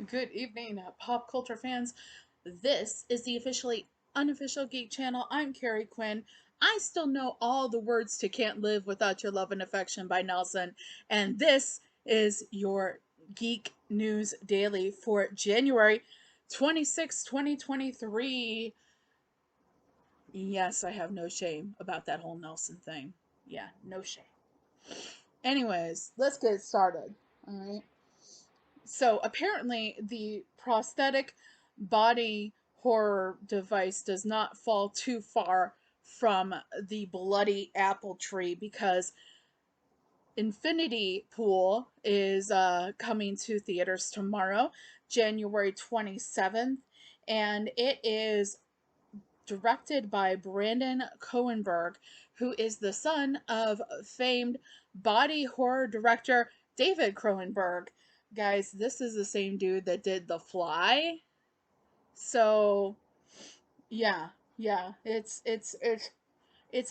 Good evening, pop culture fans. This is the officially unofficial Geek channel. I'm Carrie Quinn. I still know all the words to Can't Live Without Your Love and Affection by Nelson, and this is your Geek News Daily for January 26, 2023. Yes, I have no shame about that whole Nelson thing. Yeah, no shame. Anyways, let's get started. All right. So apparently, the prosthetic body horror device does not fall too far from the bloody apple tree because Infinity Pool is coming to theaters tomorrow, January 27th, and it is directed by Brandon Cohenberg, who is the son of famed body horror director David Cronenberg. Guys, this is the same dude that did The Fly. So, yeah, yeah, it's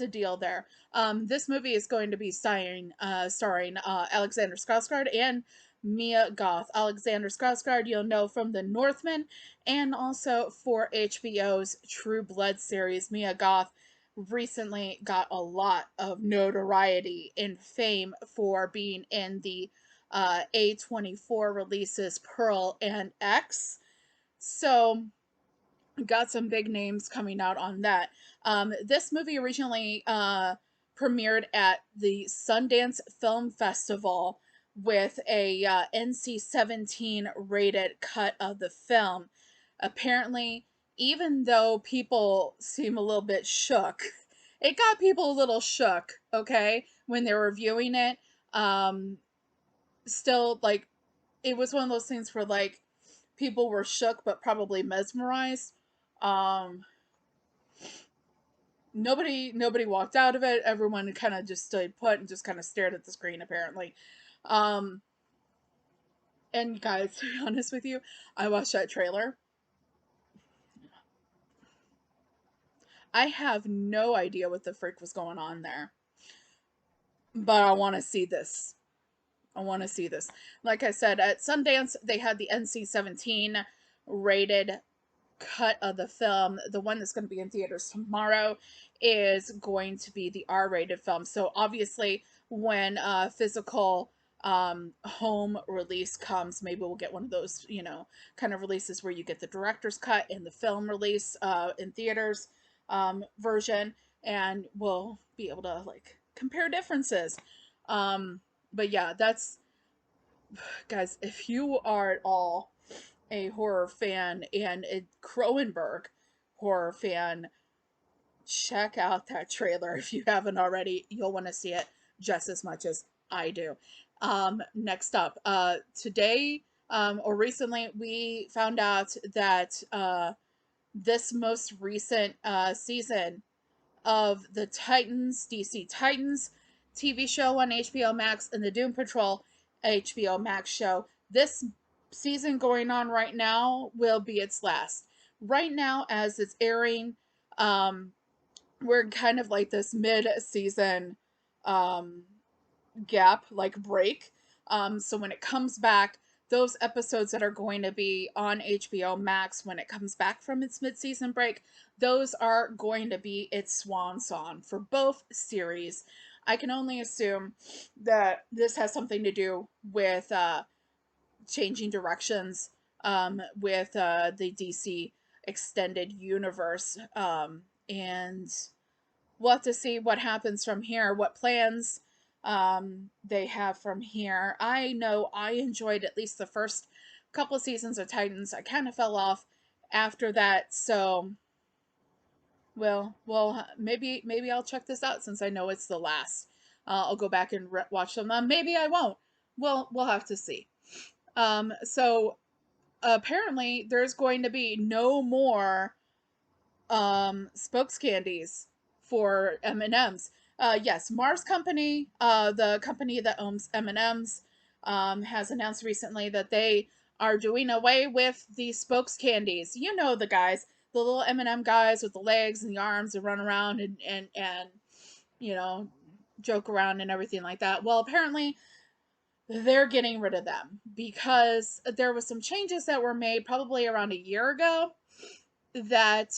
a deal there. This movie is going to be starring Alexander Skarsgård and Mia Goth. Alexander Skarsgård, you'll know from The Northman, and also for HBO's True Blood series. Mia Goth recently got a lot of notoriety and fame for being in the A24 releases Pearl and X. So got some big names coming out on that. This movie originally premiered at the Sundance Film Festival with a NC-17 rated cut of the film. Apparently, even though people seem a little bit shook, it got people a little shook, okay, when they were viewing it. Um, Still, like, it was one of those things where, like, people were shook but probably mesmerized. Um, nobody walked out of it. Everyone kind of just stayed put and just kind of stared at the screen apparently. Um, and guys, to be honest with you, I watched that trailer. I have no idea what the frick was going on there, but I want to see this. I want to see this. Like I said, at Sundance, they had the NC-17 rated cut of the film. The one that's going to be in theaters tomorrow is going to be the R-rated film. So obviously, when physical home release comes, maybe we'll get one of those, kind of releases where you get the director's cut and the film release in theaters version, and we'll be able to like compare differences. But yeah, that's guys. If you are at all a horror fan and a Cronenberg horror fan, check out that trailer if you haven't already. You'll want to see it just as much as I do. Next up, today or recently, we found out that this most recent season of the Titans, DC Titans TV show on HBO Max and the Doom Patrol HBO Max show. This season going on right now will be its last. Right now, as it's airing, we're kind of like this mid-season um, gap, like break. So when it comes back, those episodes that are going to be on HBO Max when it comes back from its mid-season break, those are going to be its swan song for both series. I can only assume that this has something to do with changing directions with the DC extended universe. And we'll have to see what happens from here, what plans they have from here. I know I enjoyed at least the first couple seasons of Titans. I kind of fell off after that, so well, maybe I'll check this out since I know it's the last. I'll go back and watch them. Maybe I won't. We'll have to see. So apparently there's going to be no more spokes candies for M&Ms. Yes, Mars Company, the company that owns M&Ms, has announced recently that they are doing away with the spokes candies. You know the guys, the little M&M guys with the legs and the arms that run around and you know joke around and everything like that. Well, apparently they're getting rid of them because there was some changes that were made probably around a year ago that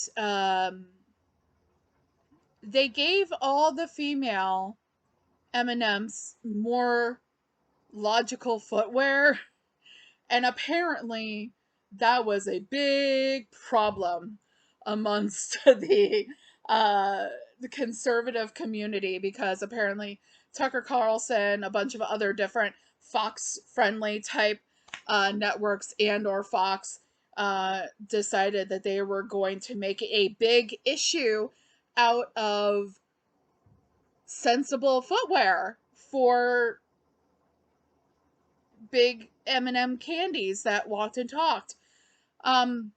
they gave all the female M&Ms more logical footwear, and apparently that was a big problem amongst uh, the conservative community, because apparently Tucker Carlson, a bunch of other different Fox friendly type networks and or Fox decided that they were going to make a big issue out of sensible footwear for big M&M candies that walked and talked. Um,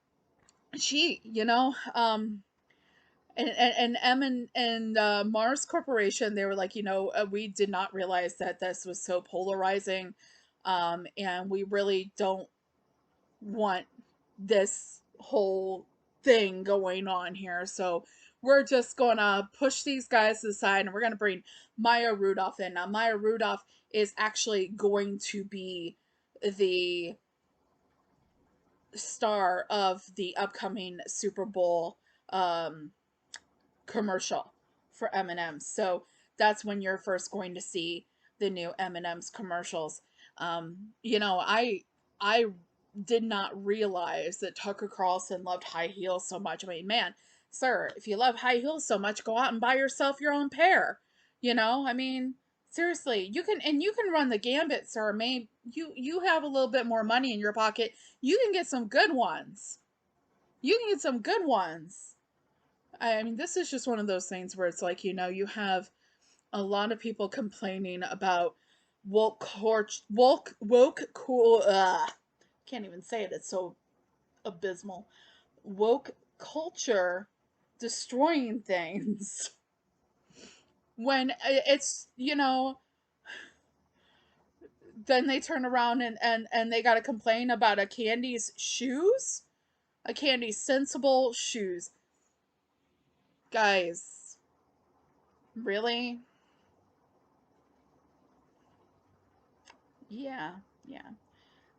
gee, and Mars Corporation, they were like, we did not realize that this was so polarizing, and we really don't want this whole thing going on here. So we're just gonna push these guys aside, and we're gonna bring Maya Rudolph in. Now, Maya Rudolph is actually going to be the star of the upcoming Super Bowl um, commercial for M&M's. So that's when you're first going to see the new M&M's commercials. I did not realize that Tucker Carlson loved high heels so much. I mean, man, sir, if you love high heels so much, go out and buy yourself your own pair. I mean, seriously, you can run the gambit, sir. Maybe you have a little bit more money in your pocket. You can get some good ones. You can get some good ones. I mean, this is just one of those things where it's like, you have a lot of people complaining about can't even say it, it's so abysmal. Woke culture destroying things. When it's, then they turn around and they got to complain about a Candy's shoes? A Candy's sensible shoes. Guys, really? Yeah, yeah.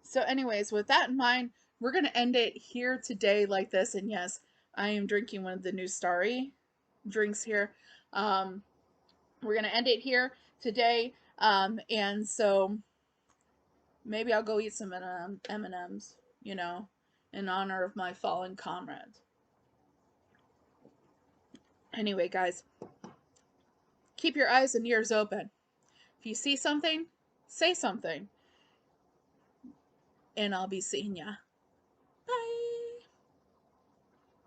So, anyways, with that in mind, we're going to end it here today like this. And yes, I am drinking one of the new Starry drinks here. Um, we're going to end it here today. And so maybe I'll go eat some M&Ms, in honor of my fallen comrade. Anyway, guys, keep your eyes and ears open. If you see something, say something. And I'll be seeing ya.